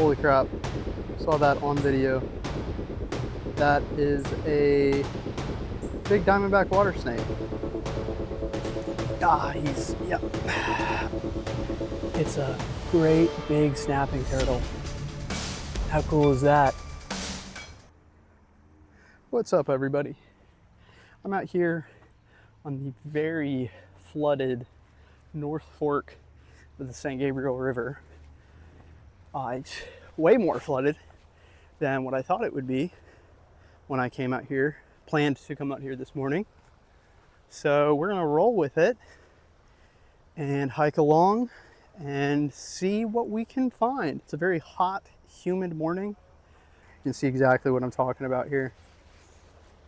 Holy crap, saw that on video. That is a big diamondback water snake. Yep. It's a great big snapping turtle. How cool is that? What's up, everybody? I'm out here on the very flooded North Fork of the St. Gabriel River. It's way more flooded than what I thought it would be when I came out here, planned to come out here this morning. So we're gonna roll with it and hike along and see what we can find. It's a very hot, humid morning. You can see exactly what I'm talking about here.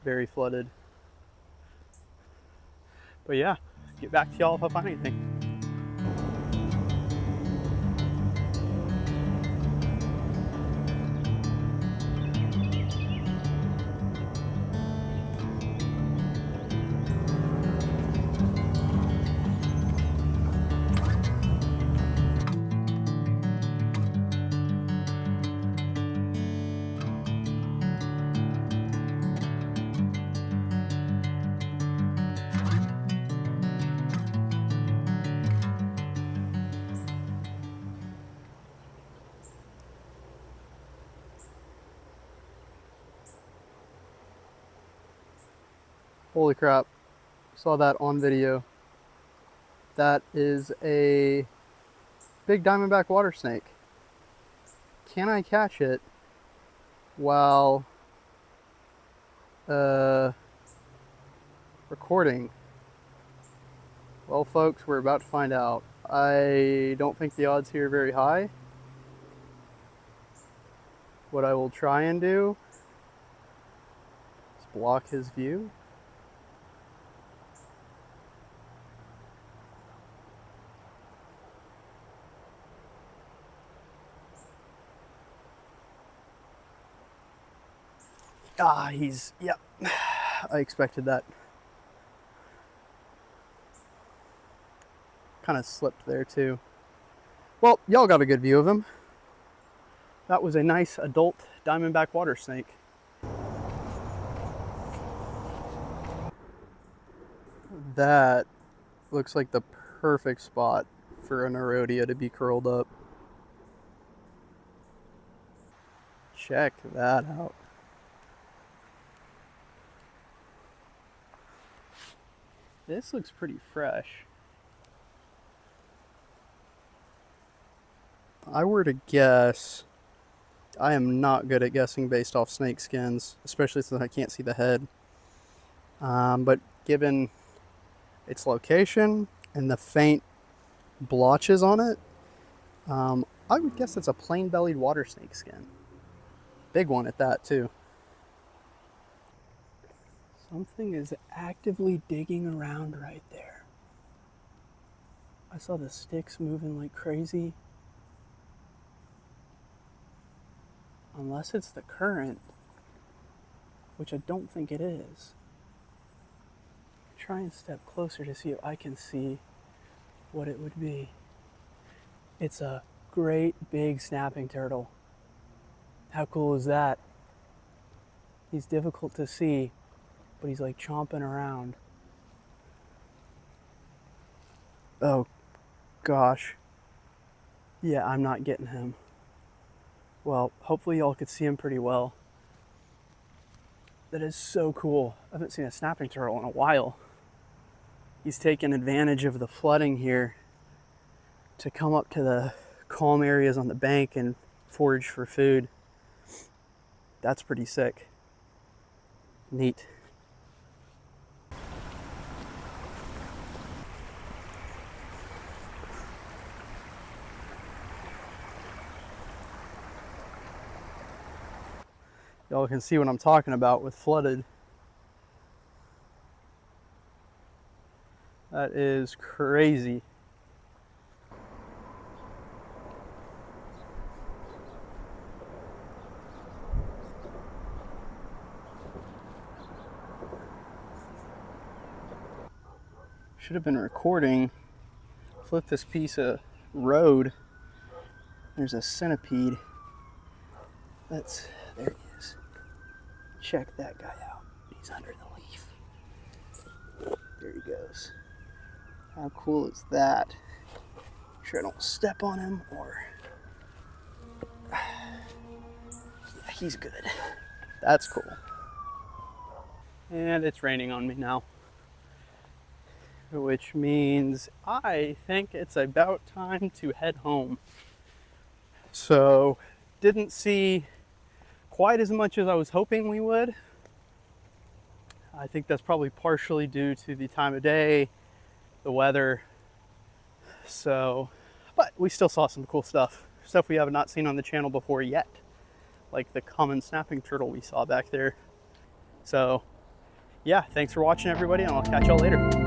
Very flooded. But yeah, get back to y'all if I find anything. Holy crap, saw that on video. That is a big diamondback water snake. Can I catch it while recording? Well, folks, we're about to find out. I don't think the odds here are very high. What I will try and do is block his view. Yep. I expected that. Kind of slipped there too. Well, y'all got a good view of him. That was a nice adult diamondback water snake. That looks like the perfect spot for a Nerodia to be curled up. Check that out. This looks pretty fresh. I were to guess, I am not good at guessing based off snake skins, especially since I can't see the head. But given its location and the faint blotches on it, I would guess it's a plain-bellied water snake skin. Big one at that, too. Something is actively digging around right there. I saw the sticks moving like crazy. Unless it's the current, which I don't think it is. Try and step closer to see if I can see what it would be. It's a great big snapping turtle. How cool is that? He's difficult to see, but he's like chomping around. Oh gosh. Yeah, I'm not getting him. Well, hopefully y'all could see him pretty well. That is so cool. I haven't seen a snapping turtle in a while. He's taking advantage of the flooding here to come up to the calm areas on the bank and forage for food. That's pretty sick. Neat. Y'all can see what I'm talking about with flooded. That is crazy. Should have been recording. Flip this piece of road. There's a centipede There he is. Check that guy out. He's under the leaf. There he goes. How cool is that? Make sure I don't step on him or... Yeah, he's good. That's cool. And it's raining on me now, which means I think it's about time to head home. So, didn't see quite as much as I was hoping we would. I think that's probably partially due to the time of day, the weather. So, but we still saw some cool stuff we have not seen on the channel before yet, like the common snapping turtle we saw back there. So yeah, thanks for watching everybody, and I'll catch y'all later.